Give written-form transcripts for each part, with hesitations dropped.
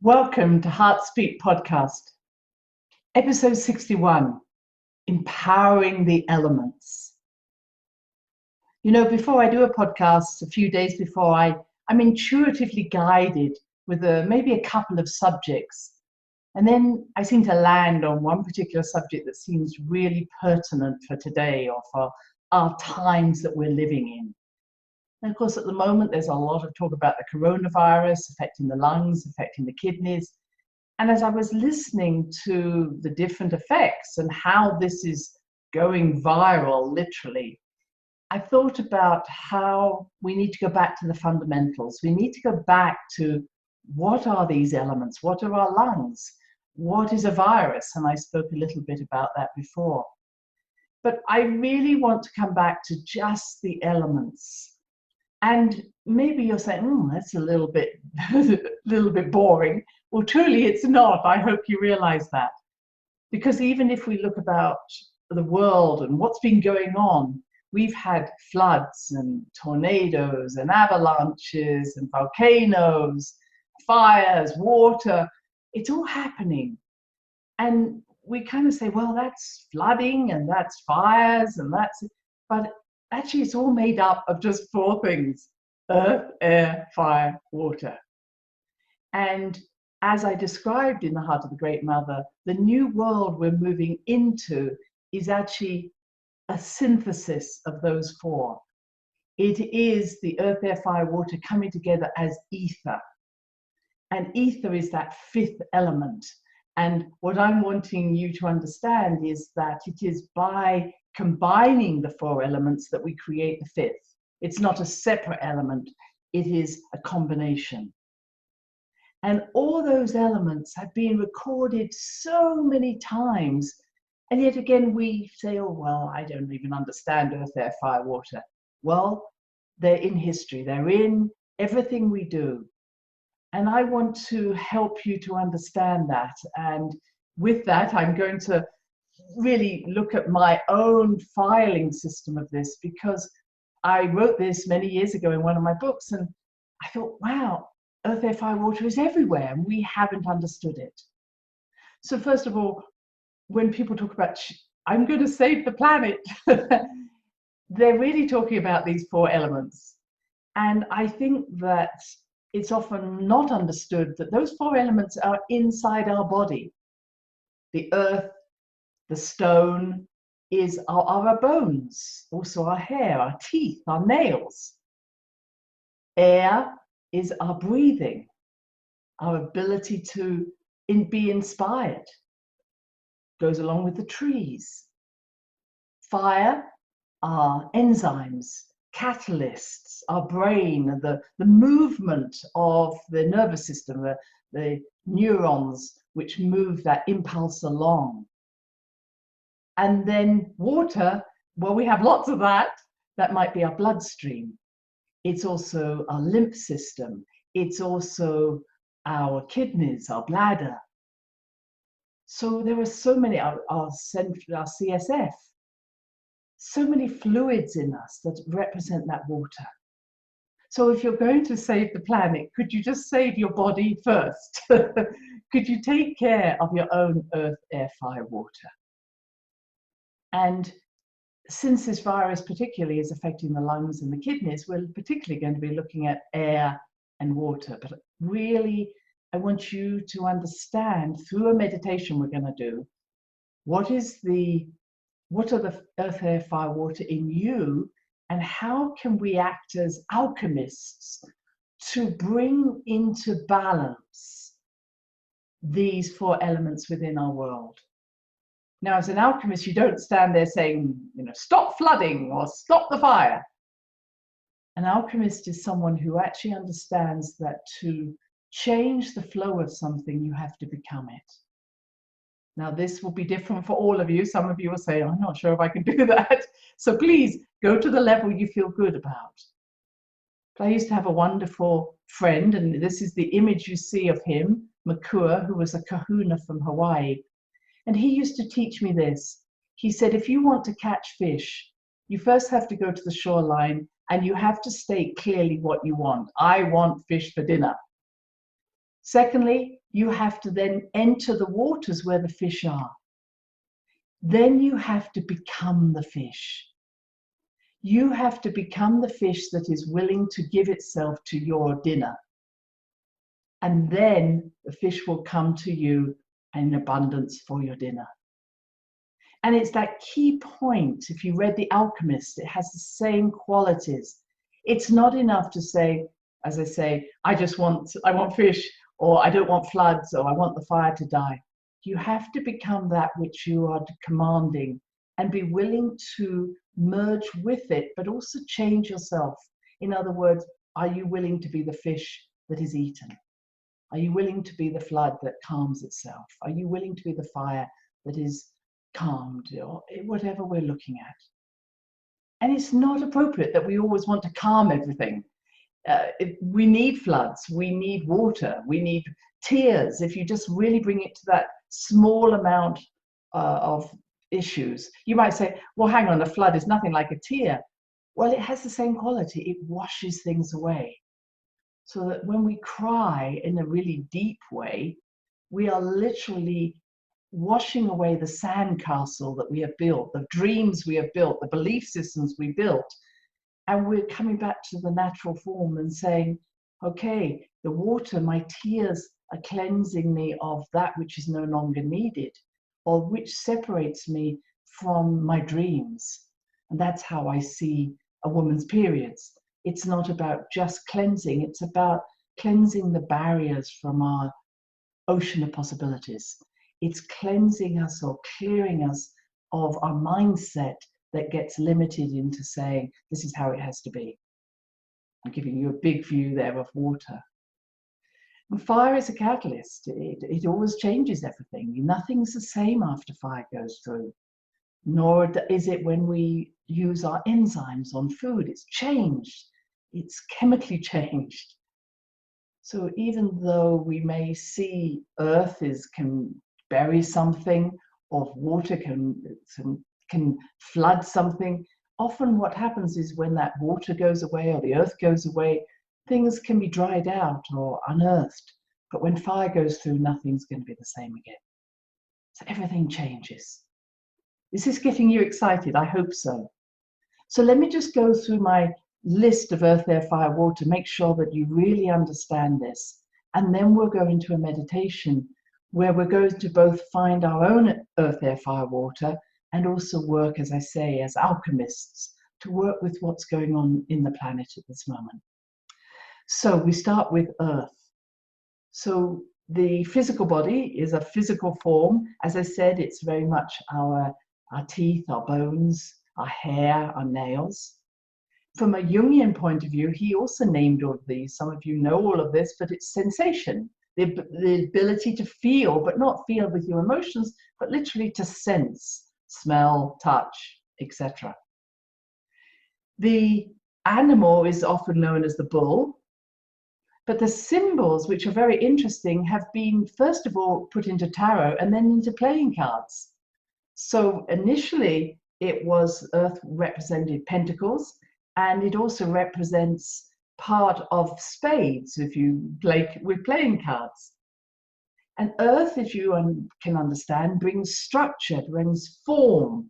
Welcome to Heartspeak Podcast, episode 61, Empowering the Elements. You know, before I do a podcast, a few days before, I'm intuitively guided with maybe a couple of subjects. And then I seem to land on one particular subject that seems really pertinent for today or for our times that we're living in. And of course, at the moment, there's a lot of talk about the coronavirus affecting the lungs, affecting the kidneys. And as I was listening to the different effects and how this is going viral, literally, I thought about how we need to go back to the fundamentals. We need to go back to what are these elements? What are our lungs? What is a virus? And I spoke a little bit about that before. But I really want to come back to just the elements. And maybe you're saying, that's a little bit boring. Well, truly it's not. I hope you realize that. Because even if we look about the world and what's been going on, we've had floods and tornadoes and avalanches and volcanoes, fires, water. It's all happening. And we kind of say, well, that's flooding and that's fires and that's, but actually, it's all made up of just four things: earth, air, fire, water. And as I described in The Heart of the Great Mother, the new world we're moving into is actually a synthesis of those four. It is the earth, air, fire, water coming together as ether. And ether is that fifth element. And what I'm wanting you to understand is that it is by combining the four elements that we create the fifth. It's not a separate element, it is a combination. And all those elements have been recorded so many times, and yet again we say, oh, well, I don't even understand earth, air, fire, water. Well, they're in history, they're in everything we do. And I want to help you to understand that. And with that, I'm going to really look at my own filing system of this, because I wrote this many years ago in one of my books, and I thought, wow, earth, air, fire, water is everywhere, and we haven't understood it. So first of all, when people talk about, I'm going to save the planet, they're really talking about these four elements. And I think that it's often not understood that those four elements are inside our body. The earth, the stone are our bones, also our hair, our teeth, our nails. Air is our breathing, our ability to be inspired. Goes along with the trees. Fire, our enzymes, catalysts, our brain, the movement of the nervous system, the neurons which move that impulse along. And then water, well, we have lots of that. That might be our bloodstream. It's also our lymph system. It's also our kidneys, our bladder. So there are so many, our CSF, so many fluids in us that represent that water. So if you're going to save the planet, could you just save your body first? Could you take care of your own earth, air, fire, water? And since this virus particularly is affecting the lungs and the kidneys, we're particularly going to be looking at air and water. But really, I want you to understand through a meditation we're going to do, what are the earth, air, fire, water in you, and how can we act as alchemists to bring into balance these four elements within our world. Now, as an alchemist, you don't stand there saying, stop flooding or stop the fire. An alchemist is someone who actually understands that to change the flow of something, you have to become it. Now, this will be different for all of you. Some of you will say, I'm not sure if I can do that. So please go to the level you feel good about. I used to have a wonderful friend, and this is the image you see of him, Makua, who was a kahuna from Hawaii. And he used to teach me this. He said, if you want to catch fish, you first have to go to the shoreline and you have to state clearly what you want. I want fish for dinner. Secondly, you have to then enter the waters where the fish are. Then you have to become the fish. You have to become the fish that is willing to give itself to your dinner. And then the fish will come to you in abundance for your dinner. And it's that key point. If you read The Alchemist, it has the same qualities. It's not enough to say, as I say, I want fish, or I don't want floods, or I want the fire to die. You have to become that which you are commanding and be willing to merge with it, but also change yourself. In other words, are you willing to be the fish that is eaten? Are you willing to be the flood that calms itself? Are you willing to be the fire that is calmed, or whatever we're looking at? And it's not appropriate that we always want to calm everything. We need floods, we need water, we need tears. If you just really bring it to that small amount of issues, you might say, well, hang on, a flood is nothing like a tear. Well, it has the same quality. It washes things away. So that when we cry in a really deep way, we are literally washing away the sandcastle that we have built, the dreams we have built, the belief systems we built. And we're coming back to the natural form and saying, okay, the water, my tears are cleansing me of that which is no longer needed, or which separates me from my dreams. And that's how I see a woman's periods. It's not about just cleansing, it's about cleansing the barriers from our ocean of possibilities. It's cleansing us or clearing us of our mindset that gets limited into saying, this is how it has to be. I'm giving you a big view there of water. And fire is a catalyst. It always changes everything. Nothing's the same after fire goes through. Nor is it when we use our enzymes on food. It's changed. It's chemically changed. So even though we may see earth can bury something, or water can flood something, often what happens is when that water goes away or the earth goes away, things can be dried out or unearthed. But when fire goes through, nothing's going to be the same again. So everything changes. Is this getting you excited? I hope so. So let me just go through my list of earth, air, fire, water, make sure that you really understand this. And then we'll go into a meditation where we're going to both find our own earth, air, fire, water, and also work, as I say, as alchemists, to work with what's going on in the planet at this moment. So we start with earth. So the physical body is a physical form. As I said, it's very much our teeth, our bones, our hair, our nails. From a Jungian point of view, he also named all of these. Some of you know all of this, but it's sensation, the ability to feel, but not feel with your emotions, but literally to sense, smell, touch, etc. The animal is often known as the bull, but the symbols, which are very interesting, have been first of all put into tarot and then into playing cards. So initially it was earth represented pentacles, and it also represents part of spades if you play with playing cards. And earth, as you can understand, brings structure, brings form.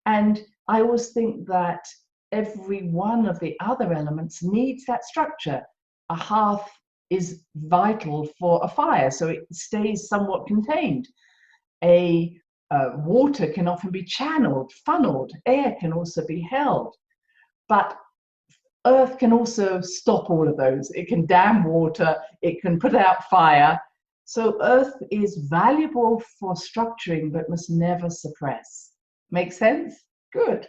And I always think that every one of the other elements needs that structure. A hearth is vital for a fire, so it stays somewhat contained. Water can often be channeled, funneled. Air can also be held. But earth can also stop all of those. It can dam water, it can put out fire. So earth is valuable for structuring, but must never suppress. Make sense? Good.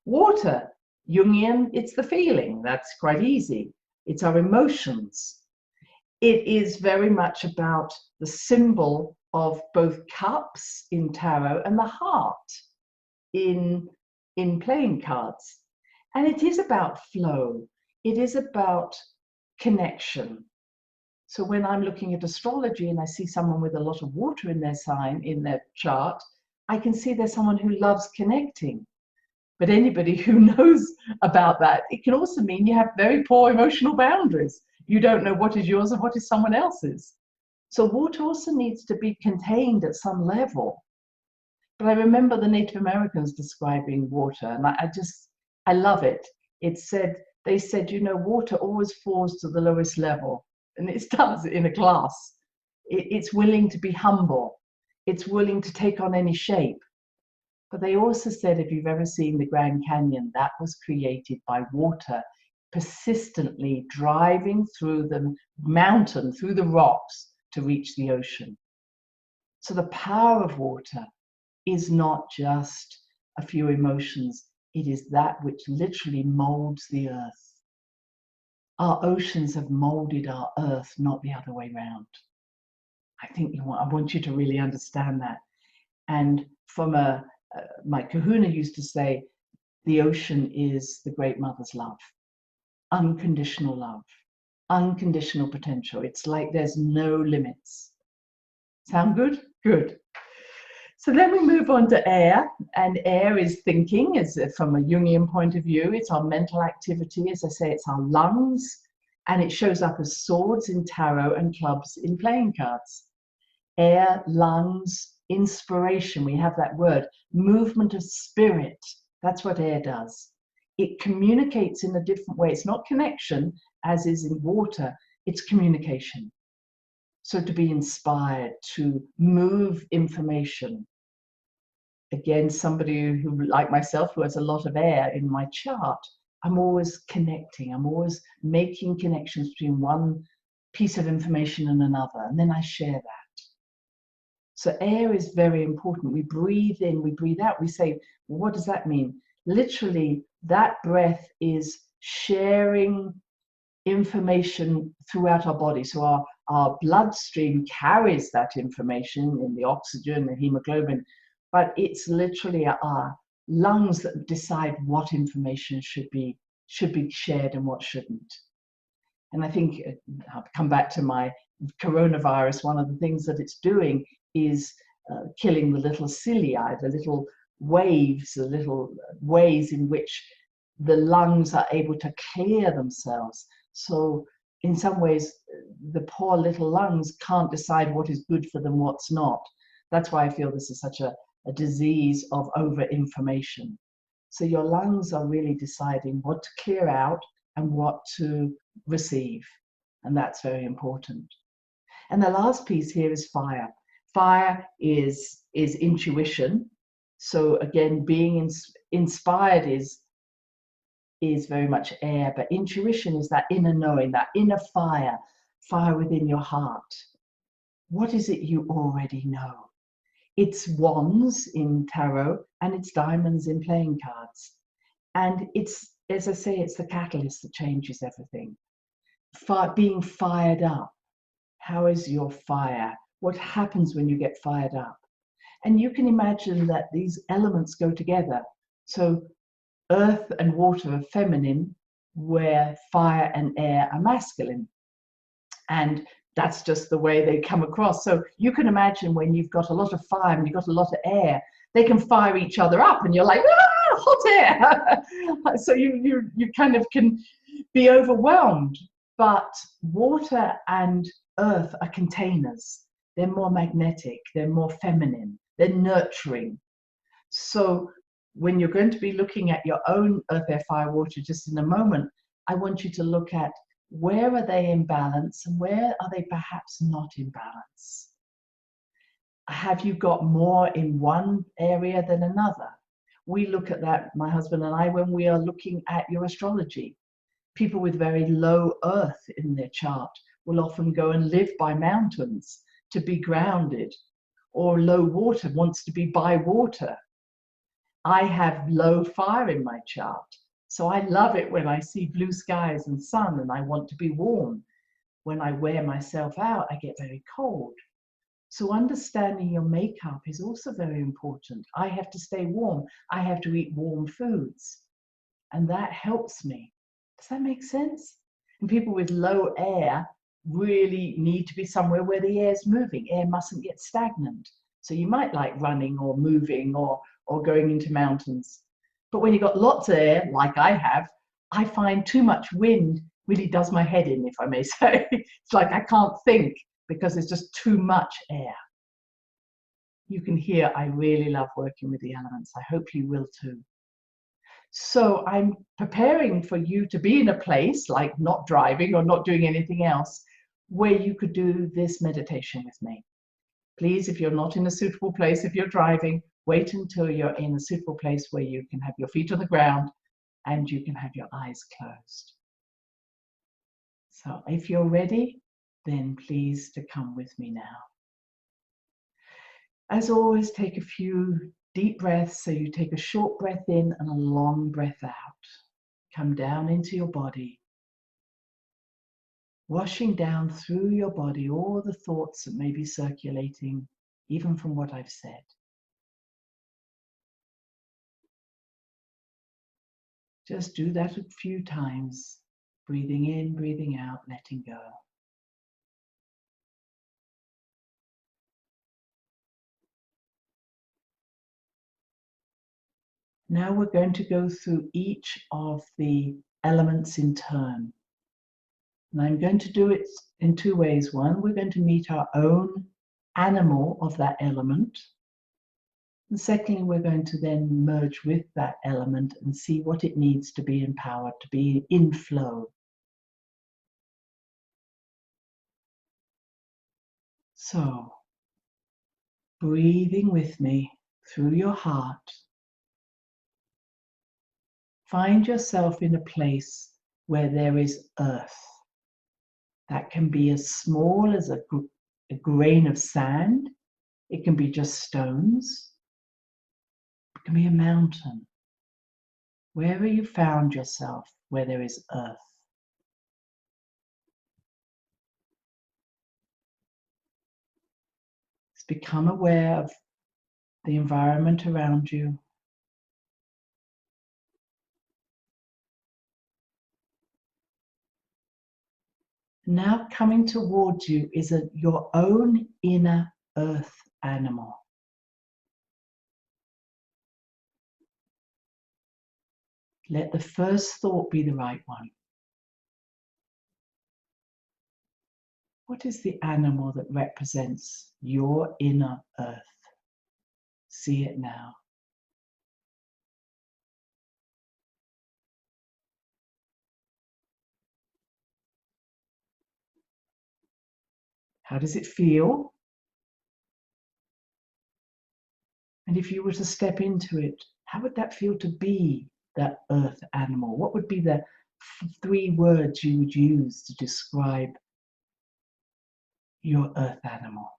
Water, Jungian, it's the feeling. That's quite easy. It's our emotions. It is very much about the symbol of both cups in tarot and the heart in playing cards. And it is about flow. It is about connection. So when I'm looking at astrology and I see someone with a lot of water in their sign, in their chart, I can see there's someone who loves connecting. But anybody who knows about that, it can also mean you have very poor emotional boundaries. you don't know what is yours and what is someone else's. So water also needs to be contained at some level. But I remember the Native Americans describing water, and I love it. They said, water always falls to the lowest level, and it does in a glass. It's willing to be humble. It's willing to take on any shape. But they also said, if you've ever seen the Grand Canyon, that was created by water persistently driving through the mountain, through the rocks to reach the ocean. So the power of water is not just a few emotions. It is that which literally molds the earth. Our oceans have molded our earth, not the other way around. I want you to really understand that. And from my kahuna used to say, the ocean is the great mother's love, unconditional potential. It's like there's no limits. Sound good? Good. So then we move on to air, and air is thinking, from a Jungian point of view. It's our mental activity. As I say, it's our lungs, and it shows up as swords in tarot and clubs in playing cards. Air, lungs, inspiration, we have that word. Movement of spirit, that's what air does. It communicates in a different way. It's not connection, as is in water, it's communication. So to be inspired, to move information. Again, somebody who, like myself, who has a lot of air in my chart, I'm always connecting. I'm always making connections between one piece of information and another, and then I share that. So air is very important. We breathe in, we breathe out. We say, well, what does that mean? Literally, that breath is sharing information throughout our body. So our bloodstream carries that information in the oxygen, the hemoglobin, but it's literally our lungs that decide what information should be shared and what shouldn't. And I think, I'll come back to my coronavirus, one of the things that it's doing is killing the little cilia, the little waves, the little ways in which the lungs are able to clear themselves. So in some ways, the poor little lungs can't decide what is good for them, what's not. That's why I feel this is such a disease of over-information. So your lungs are really deciding what to clear out and what to receive. And that's very important. And the last piece here is fire. Fire is intuition. So again, being inspired is very much air, but intuition is that inner knowing, that inner fire within your heart. What is it you already know? It's wands in tarot and it's diamonds in playing cards. And it's, as I say, it's the catalyst that changes everything. Being fired up. How is your fire? What happens when you get fired up? And you can imagine that these elements go together. So earth and water are feminine, where fire and air are masculine. And that's just the way they come across. So you can imagine when you've got a lot of fire and you've got a lot of air, they can fire each other up and you're like, ah, hot air. So you kind of can be overwhelmed. But water and earth are containers. They're more magnetic, they're more feminine, they're nurturing. So when you're going to be looking at your own earth, air, fire, water just in a moment, I want you to look at where are they in balance and where are they perhaps not in balance. Have you got more in one area than another? We look at that, my husband and I, when we are looking at your astrology. People with very low earth in their chart will often go and live by mountains to be grounded, or low water wants to be by water. I have low fire in my chart, so I love it when I see blue skies and sun and I want to be warm. When I wear myself out, I get very cold. So understanding your makeup is also very important. I have to stay warm. I have to eat warm foods, and that helps me. Does that make sense? And people with low air really need to be somewhere where the air is moving. Air mustn't get stagnant. So you might like running or moving or going into mountains. But when you've got lots of air, like I have, I find too much wind really does my head in, if I may say. It's like I can't think because there's just too much air. You can hear I really love working with the elements. I hope you will too. So I'm preparing for you to be in a place, like not driving or not doing anything else, where you could do this meditation with me. Please, if you're not in a suitable place, if you're driving, wait until you're in a suitable place where you can have your feet on the ground and you can have your eyes closed. So if you're ready, then please to come with me now. As always, take a few deep breaths. So you take a short breath in and a long breath out. Come down into your body, washing down through your body all the thoughts that may be circulating, even from what I've said. Just do that a few times, breathing in, breathing out, letting go. Now we're going to go through each of the elements in turn. And I'm going to do it in two ways. One, we're going to meet our own animal of that element. And secondly, we're going to then merge with that element and see what it needs to be empowered, to be in flow. So, breathing with me through your heart, find yourself in a place where there is earth. That can be as small as a grain of sand. It can be just stones. It can be a mountain. Wherever you found yourself, where there is earth. Just become aware of the environment around you. Now coming towards you is your own inner earth animal. Let the first thought be the right one. What is the animal that represents your inner earth? See it now. How does it feel? And if you were to step into it, how would that feel to be that earth animal? What would be the three words you would use to describe your earth animal?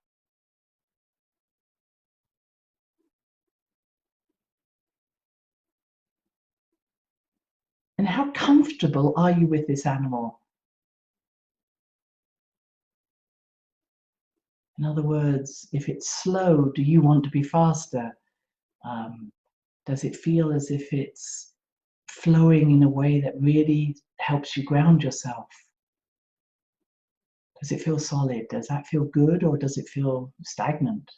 And how comfortable are you with this animal? In other words, if it's slow, do you want to be faster? Does it feel as if it's flowing in a way that really helps you ground yourself? Does it feel solid? Does that feel good, or does it feel stagnant?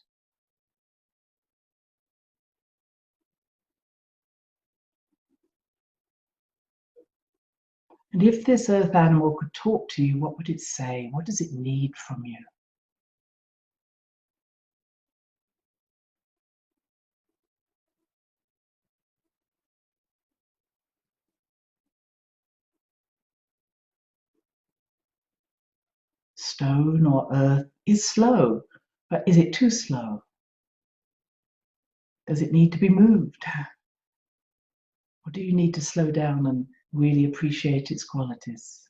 And if this earth animal could talk to you, what would it say? What does it need from you? Stone or earth is slow, but is it too slow? Does it need to be moved? Or do you need to slow down and really appreciate its qualities?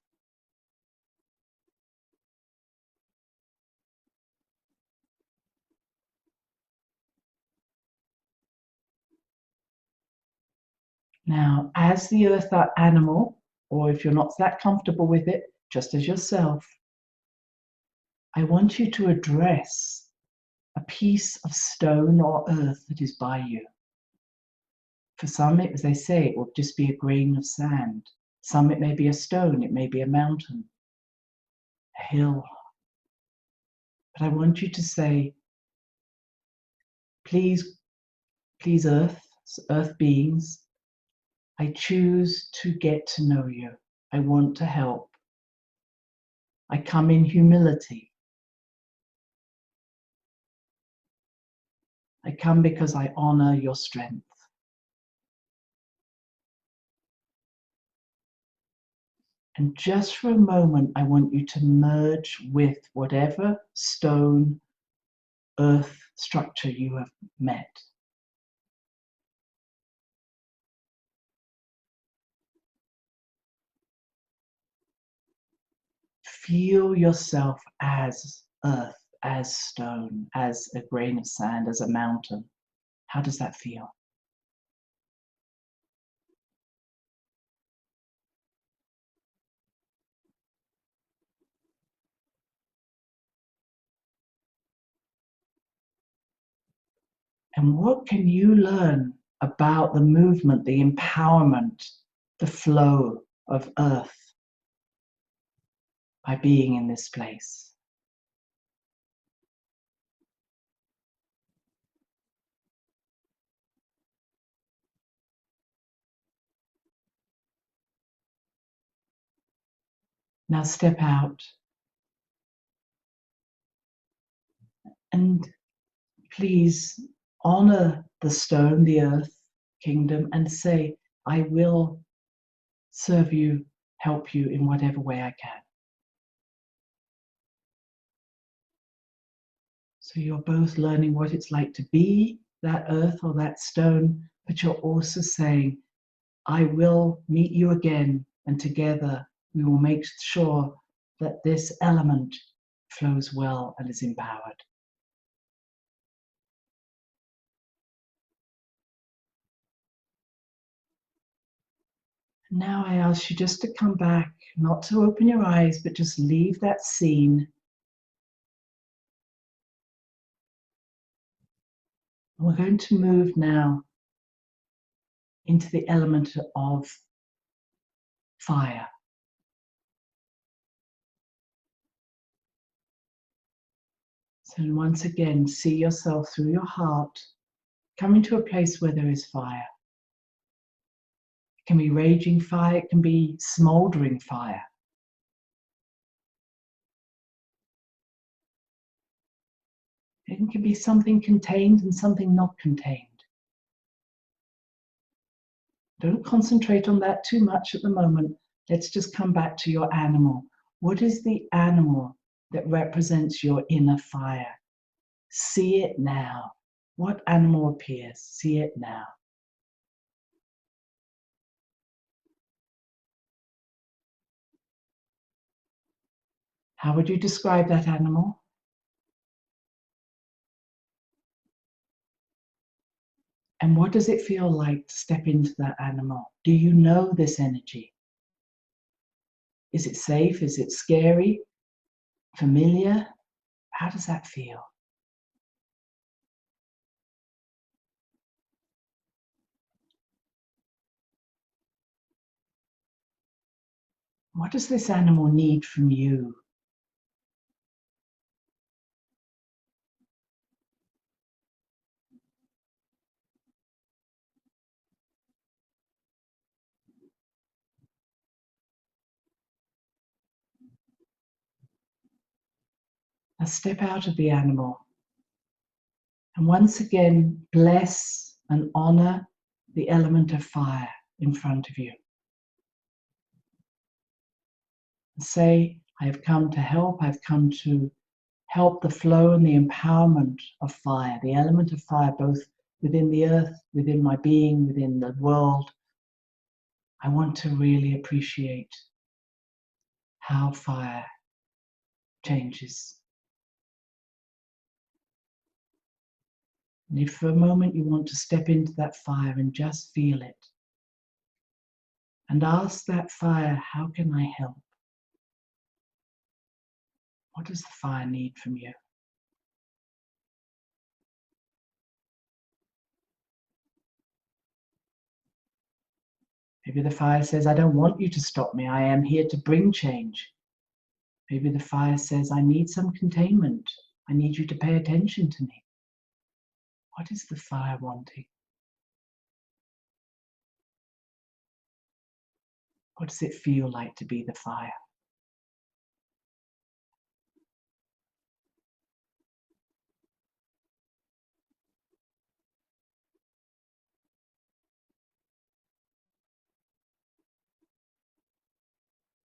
Now, as the earth animal, or if you're not that comfortable with it, just as yourself, I want you to address a piece of stone or earth that is by you. For some, as they say, it will just be a grain of sand. Some, it may be a stone, it may be a mountain, a hill. But I want you to say, please, please, earth beings, I choose to get to know you. I want to help. I come in humility. I come because I honor your strength. And just for a moment, I want you to merge with whatever stone, earth structure you have met. Feel yourself as earth, as stone, as a grain of sand, as a mountain. How does that feel? And what can you learn about the movement, the empowerment, the flow of earth by being in this place? Now step out and please honor the stone, the earth kingdom, and say, I will serve you, help you in whatever way I can. So you're both learning what it's like to be that earth or that stone, but you're also saying, I will meet you again, and together we will make sure that this element flows well and is empowered. Now I ask you just to come back, not to open your eyes, but just leave that scene. We're going to move now into the element of fire. So once again, see yourself through your heart, coming to a place where there is fire. It can be raging fire, it can be smoldering fire. It can be something contained and something not contained. Don't concentrate on that too much at the moment. Let's just come back to your animal. What is the animal that represents your inner fire? See it now. What animal appears? See it now. How would you describe that animal? And what does it feel like to step into that animal? Do you know this energy? Is it safe? Is it scary? Familiar? How does that feel? What does this animal need from you? Now step out of the animal and once again bless and honor the element of fire in front of you. And say, I have come to help, I've come to help the flow and the empowerment of fire, the element of fire, both within the earth, within my being, within the world. I want to really appreciate how fire changes. And if for a moment you want to step into that fire and just feel it, and ask that fire, how can I help? What does the fire need from you? Maybe the fire says, I don't want you to stop me. I am here to bring change. Maybe the fire says, I need some containment. I need you to pay attention to me. What is the fire wanting? What does it feel like to be the fire?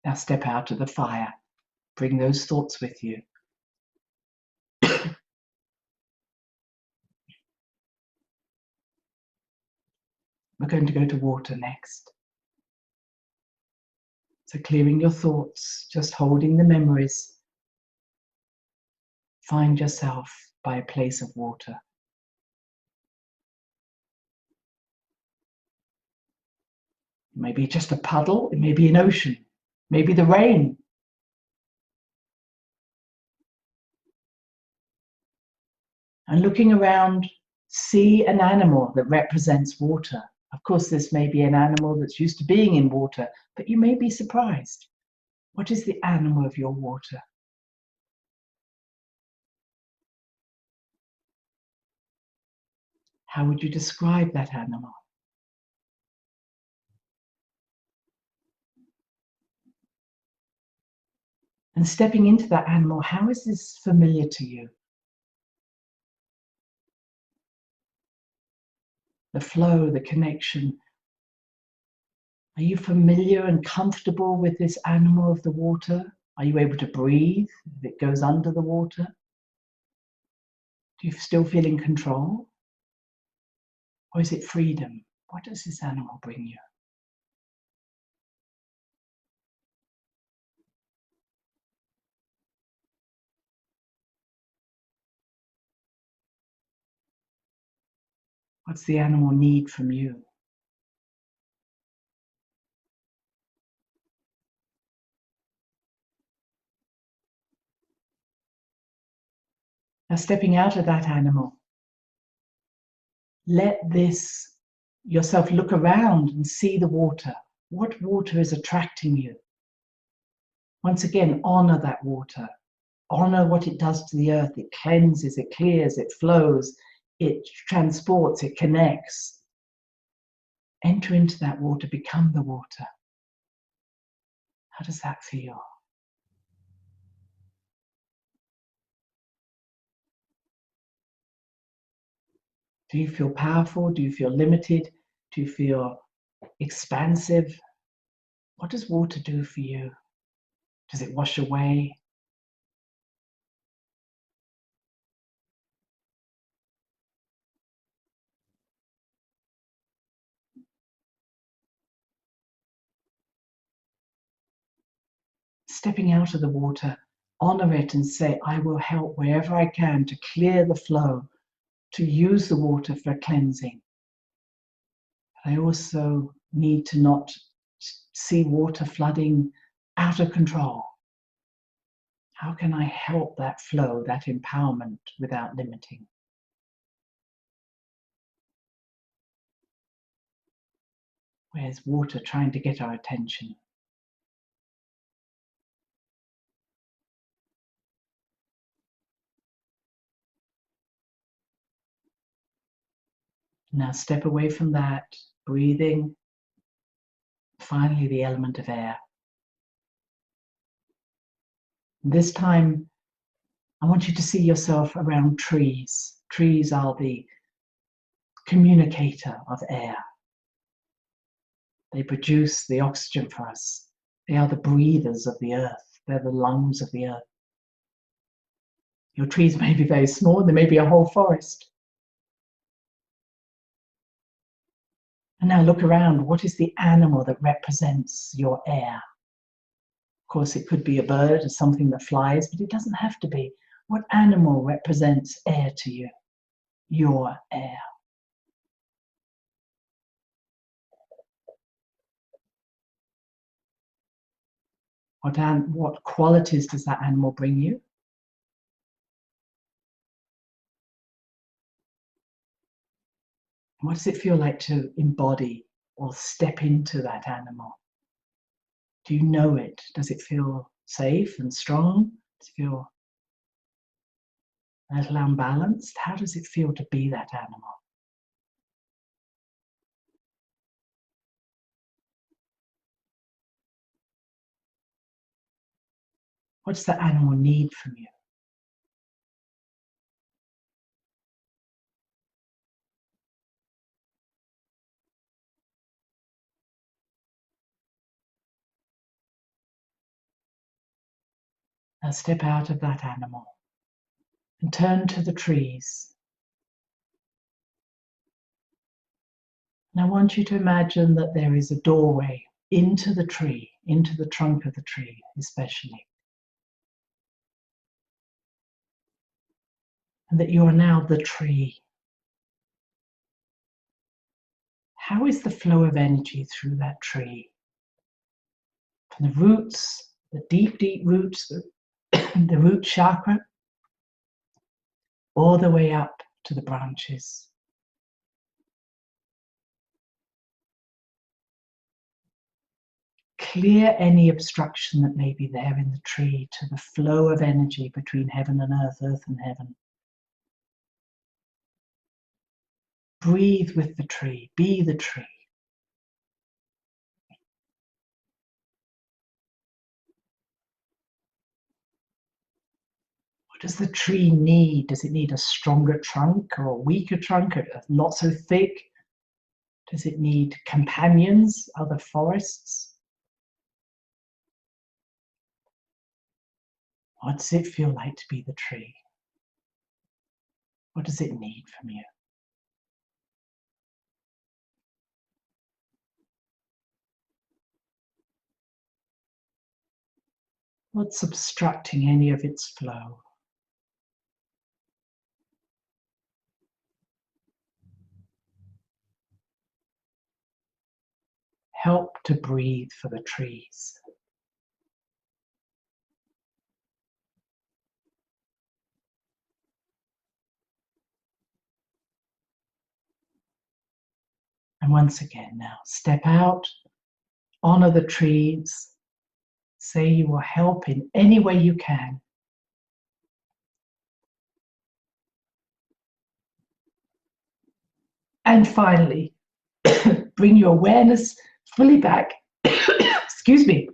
Now step out of the fire. Bring those thoughts with you. We're going to go to water next. So clearing your thoughts, just holding the memories. Find yourself by a place of water. Maybe just a puddle, it may be an ocean, maybe the rain. And looking around, see an animal that represents water. Of course, this may be an animal that's used to being in water, but you may be surprised. What is the animal of your water? How would you describe that animal? And stepping into that animal, how is this familiar to you? The flow, the connection. Are you familiar and comfortable with this animal of the water? Are you able to breathe if it goes under the water? Do you still feel in control? Or is it freedom? What does this animal bring you? What's the animal need from you? Now, stepping out of that animal, let yourself look around and see the water. What water is attracting you? Once again, honor that water. Honor what it does to the earth. It cleanses, it clears, it flows, it transports, it connects. Enter into that water, become the water. How does that feel? Do you feel powerful? Do you feel limited? Do you feel expansive? What does water do for you? Does it wash away? Stepping out of the water, honor it and say, I will help wherever I can to clear the flow, to use the water for cleansing. But I also need to not see water flooding out of control. How can I help that flow, that empowerment without limiting? Where's water trying to get our attention? Now step away from that, breathing. Finally, the element of air. This time, I want you to see yourself around trees. Trees are the communicator of air. They produce the oxygen for us. They are the breathers of the earth. They're the lungs of the earth. Your trees may be very small, there may be a whole forest. And now look around. What is the animal that represents your air? Of course, it could be a bird or something that flies, but it doesn't have to be. What animal represents air to you? Your air. What qualities does that animal bring you? What does it feel like to embody or step into that animal? Do you know it? Does it feel safe and strong? Does it feel a little unbalanced? How does it feel to be that animal? What does that animal need from you? Now step out of that animal and turn to the trees. And I want you to imagine that there is a doorway into the tree, into the trunk of the tree especially. And that you are now the tree. How is the flow of energy through that tree? From the roots, the deep, deep roots, the root chakra, all the way up to the branches. Clear any obstruction that may be there in the tree to the flow of energy between heaven and earth, earth and heaven. Breathe with the tree, be the tree. What does the tree need? Does it need a stronger trunk or a weaker trunk, or not so thick? Does it need companions, other forests? What does it feel like to be the tree? What does it need from you? What's obstructing any of its flow? Help to breathe for the trees. And once again now, step out, honor the trees, say you will help in any way you can. And finally, bring your awareness fully back. Excuse me.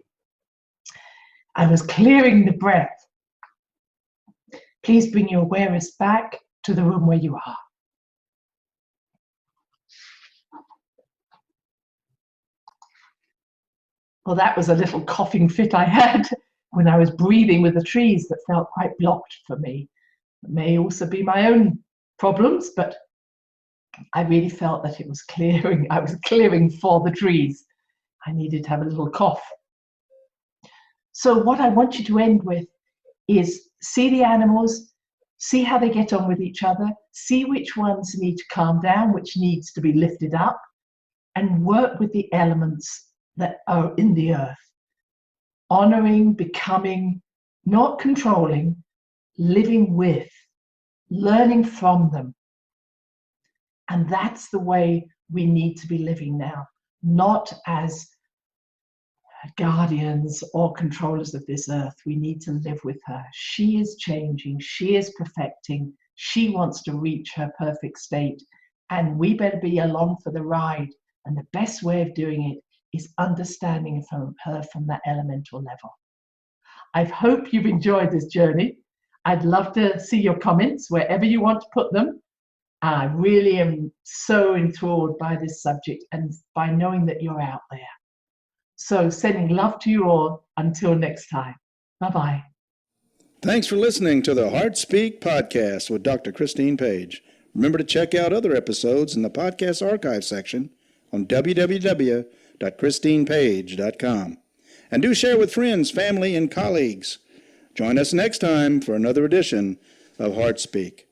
I was clearing the breath. Please bring your awareness back to the room where you are. Well, that was a little coughing fit I had when I was breathing with the trees that felt quite blocked for me. It may also be my own problems, but I really felt that it was clearing. I was clearing for the trees. I needed to have a little cough. So what I want you to end with is see the animals, see how they get on with each other, see which ones need to calm down, which needs to be lifted up, and work with the elements that are in the earth. Honoring, becoming, not controlling, living with, learning from them. And that's the way we need to be living now, not as guardians or controllers of this earth. We need to live with her. She is changing, she is perfecting, she wants to reach her perfect state, and we better be along for the ride. And the best way of doing it is understanding from her from that elemental level. I hope you've enjoyed this journey. I'd love to see your comments wherever you want to put them. I really am so enthralled by this subject and by knowing that you're out there. So sending love to you all until next time. Bye-bye. Thanks for listening to the Heart Speak podcast with Dr. Christine Page. Remember to check out other episodes in the podcast archive section on www.christinepage.com. And do share with friends, family, and colleagues. Join us next time for another edition of Heart Speak.